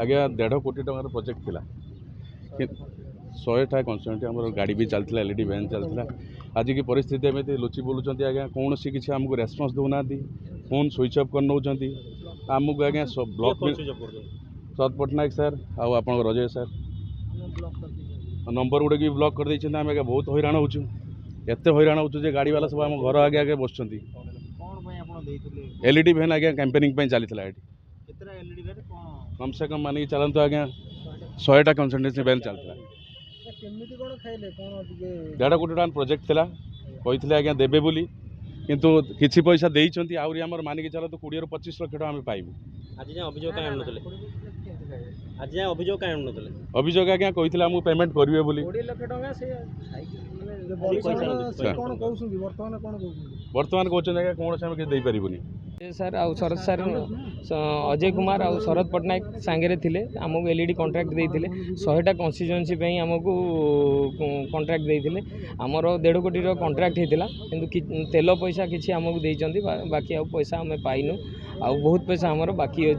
आज्ञा 1.5 कोटी टकर प्रोजेक्ट थिला 100टा कन्स्टिट्यूएंसी आम गाड़ी भी चलता एलईडी वैन चलता आज की परिस्थिति एमती लुचि बुलूँ आज्ञा कौन सी किसी आमको रेस्पन्स दौना फोन स्विच अफ कर नौ आमको आज्ञा ब्लॉक शरद पट्टनायक सर आप रजय सर नंबर गुड़े भी ब्लॉक कर देते आम आज्ञा बहुत हैरान होचु एत हैरान होचु गाड़ी वाला सब आम घर आगे आगे बस एलईडी वैन आज्ञा कैंपेनिंग चलता है कम से कम मानिक चलते आज्ञा 100टा कन्स्टिट्यूएंसी वैन चलता 1.5 कोटी टका प्रोजेक्ट थिला कही आज्ञा देवे बोली किंतु किछि पैसा देइचंती आउरी हमर मानिक चलो तो 20 ରୁ 25 लाख टका हम पाइबू आज अभियोग काहे आनुतले आज अभियोग काहे आनुतले अभियोग आज्ञा कही हमू पेमेंट करिवे बोली 20 लाख टका से कोन कहउसुंदी वर्तमान कहउछन आज्ञा कोन से हम के देई परिबुनी सर आ शरद सर अजय कुमार आ शरद पट्टनायक सांगे थिले आमको एलईडी कॉन्ट्रैक्ट देइथिले 100टा कन्स्टिट्यूएंसी पे आमको कॉन्ट्रैक्ट देइथिले हमर 1.5 कोटी रो कॉन्ट्रैक्ट हेतिला किंतु तेल पैसा किछि आमको देइचंती बाकी आ पैसा हमें पाइनु आ बहुत पैसा हमर बाकी अछि।